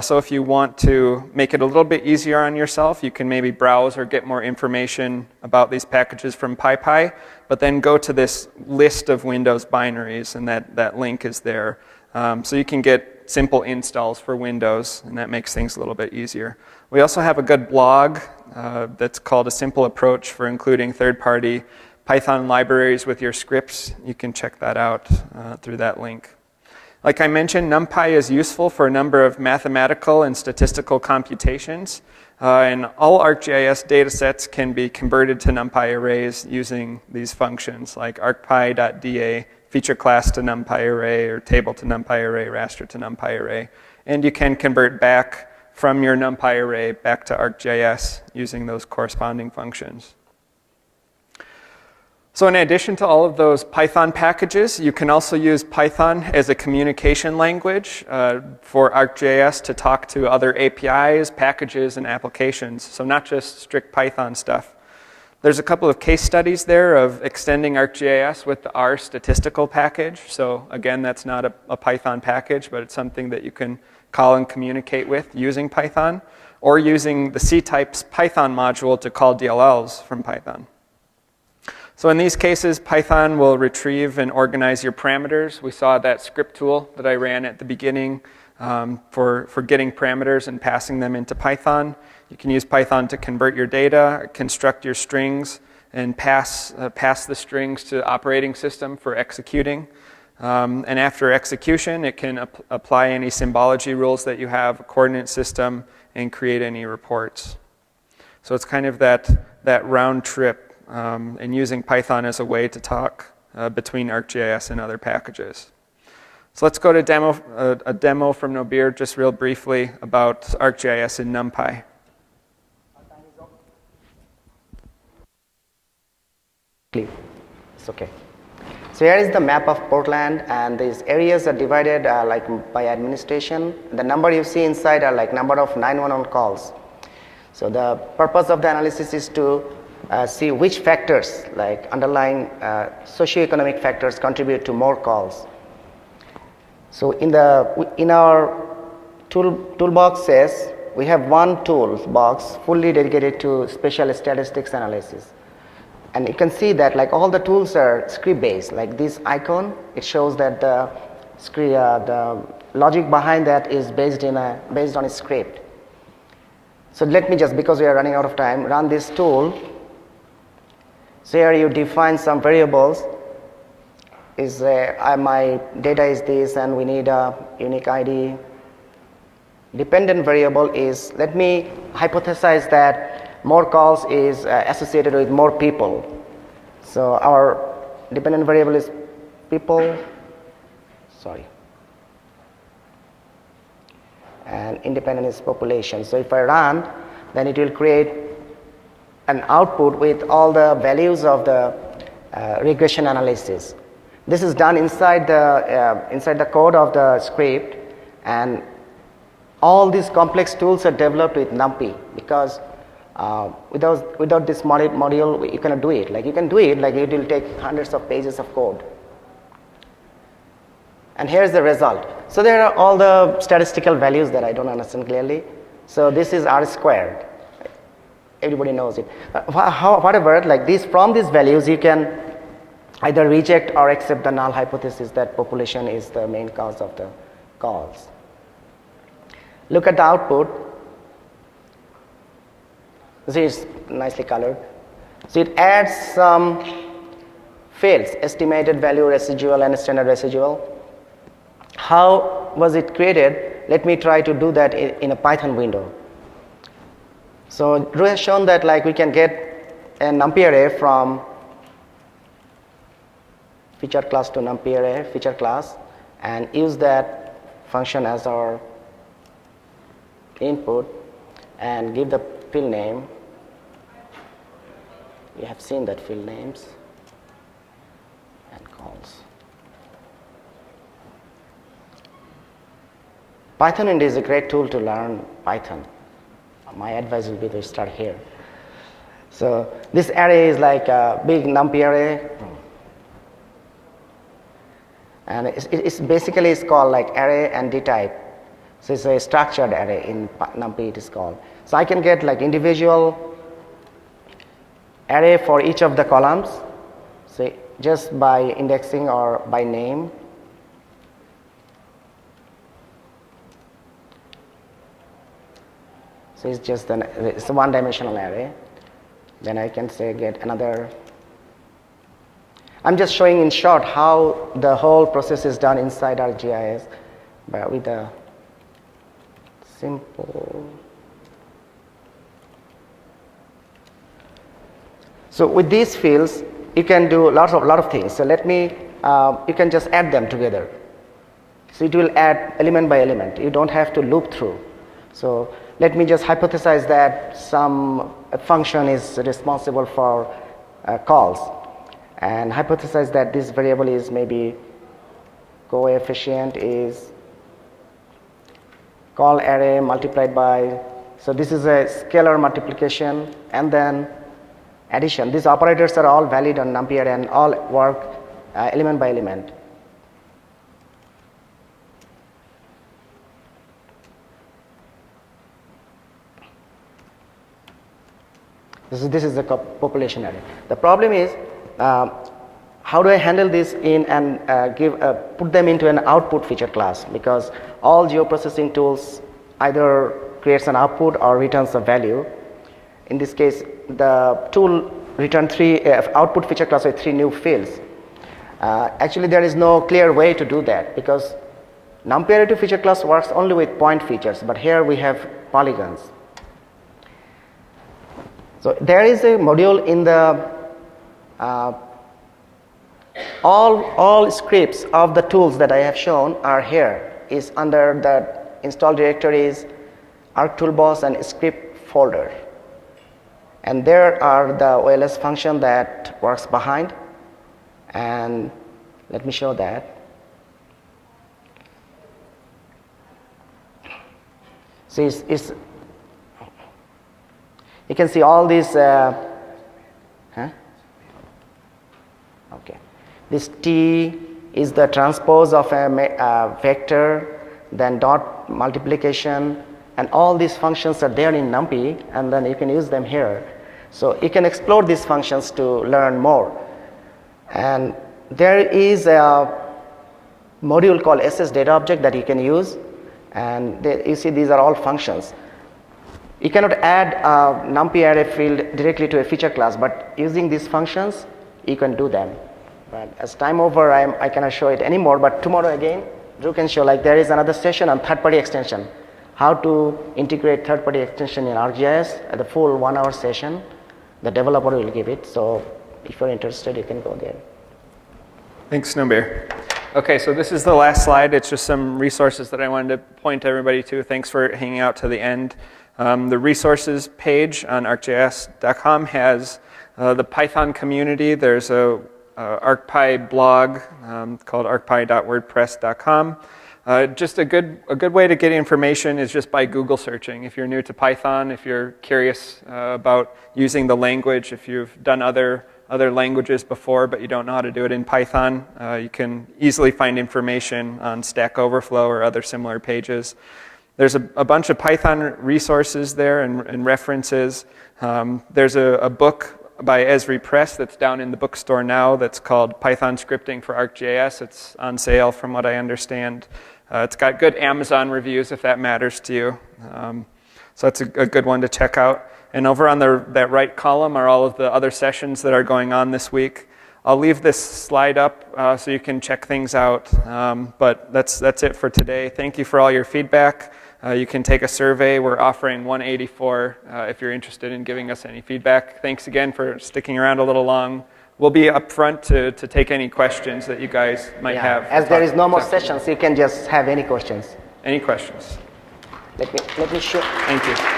So if you want to make it a little bit easier on yourself, you can maybe browse or get more information about these packages from PyPy, but then go to this list of Windows binaries, and that link is there. So you can get simple installs for Windows, and that makes things a little bit easier. We also have a good blog that's called A Simple Approach for including third-party Python libraries with your scripts. You can check that out through that link. Like I mentioned, NumPy is useful for a number of mathematical and statistical computations. And all ArcGIS datasets can be converted to NumPy arrays using these functions like arcpy.da, feature class to NumPy array, or table to NumPy array, raster to NumPy array. And you can convert back from your NumPy array back to ArcGIS using those corresponding functions. So in addition to all of those Python packages, you can also use Python as a communication language for ArcGIS to talk to other APIs, packages, and applications. So not just strict Python stuff. There's a couple of case studies there of extending ArcGIS with the R statistical package. So again, that's not a Python package, but it's something that you can call and communicate with using Python, or using the C-types Python module to call DLLs from Python. So in these cases, Python will retrieve and organize your parameters. We saw that script tool that I ran at the beginning for getting parameters and passing them into Python. You can use Python to convert your data, construct your strings, and pass the strings to the operating system for executing. And after execution, it can apply any symbology rules that you have, a coordinate system, and create any reports. So it's kind of that round trip. And using Python as a way to talk between ArcGIS and other packages. So let's go to a demo from Nobir just real briefly about ArcGIS in NumPy.
It's okay. So here is the map of Portland, and these areas are divided like by administration. The number you see inside are like number of 911 calls. So the purpose of the analysis is to see which factors, like underlying socioeconomic factors, contribute to more calls. So in our toolboxes, we have one toolbox fully dedicated to spatial statistics analysis. And you can see that like all the tools are script based. Like this icon, it shows that the logic behind that is based on a script. So let me just, because we are running out of time, run this tool. So here you define some variables. My data is this, and we need a unique ID. Dependent variable is, let me hypothesize that more calls is associated with more people. So our dependent variable is people, and independent is population. So if I run, then it will create an output with all the values of the regression analysis. This is done inside the code of the script, and all these complex tools are developed with NumPy, because without this module you cannot do it. Like you can do it, like it will take hundreds of pages of code. And here's the result. So there are all the statistical values that I don't understand clearly. So this is R squared. Everybody knows it. Whatever, like from these values, you can either reject or accept the null hypothesis that population is the main cause of the calls. Look at the output. See, it's nicely colored. So it adds some fields, estimated value residual and standard residual. How was it created? Let me try to do that in a Python window. So Drew has shown that like we can get a NumPy array from feature class to NumPy array feature class and use that function as our input and give the field name. We have seen that field names and calls. Python indeed is a great tool to learn Python. My advice will be to start here. So this array is like a big NumPy array. And it's basically it's called like array and dtype. So it's a structured array in NumPy it is called. So I can get like individual array for each of the columns. So just by indexing or by name. So it's just it's a one-dimensional array. Then I can say get another. I'm just showing in short how the whole process is done inside ArcGIS, but with a simple. So with these fields, you can do a lot of things. So let me, you can just add them together. So it will add element by element. You don't have to loop through. So let me just hypothesize that some function is responsible for calls, and hypothesize that this variable is maybe coefficient is call array multiplied by, so this is a scalar multiplication and then addition. These operators are all valid on NumPy array and all work element by element. This is the population array. The problem is, how do I handle this in and put them into an output feature class? Because all geoprocessing tools either creates an output or returns a value. In this case, the tool returned output feature class with 3 new fields. Actually, there is no clear way to do that because NumPy array to feature class works only with point features, but here we have polygons. So there is a module in the all scripts of the tools that I have shown are here. Is under the install directories, ArcToolbox and script folder. And there are the OLS function that works behind. And let me show that. So you can see all these. Okay, this T is the transpose of a vector, then dot multiplication, and all these functions are there in NumPy, and then you can use them here. So you can explore these functions to learn more. And there is a module called SS data object that you can use, and you see these are all functions. You cannot add a NumPy array field directly to a feature class, but using these functions, you can do them. But as time over, I cannot show it anymore, but tomorrow again, Drew can show, like there is another session on third-party extension, how to integrate third-party extension in ArcGIS at the full 1-hour session. The developer will give it, so if you're interested, you can go there.
Thanks, Snowbear. Okay, so this is the last slide. It's just some resources that I wanted to point everybody to. Thanks for hanging out to the end. The resources page on arcgis.com has the Python community. There's a ArcPy blog called arcpy.wordpress.com. Just a good way to get information is just by Google searching. If you're new to Python, if you're curious about using the language, if you've done other languages before but you don't know how to do it in Python, you can easily find information on Stack Overflow or other similar pages. There's a bunch of Python resources there and references. There's a book by Esri Press that's down in the bookstore now that's called Python Scripting for ArcGIS. It's on sale from what I understand. It's got good Amazon reviews if that matters to you. So that's a good one to check out. And over on that right column are all of the other sessions that are going on this week. I'll leave this slide up so you can check things out. But that's it for today. Thank you for all your feedback. You can take a survey. We're offering 184 if you're interested in giving us any feedback. Thanks again for sticking around a little long. We'll be up front to take any questions that you guys might have.
As there is no more sessions, you can just have any questions.
Any questions?
Let me show.
Thank you.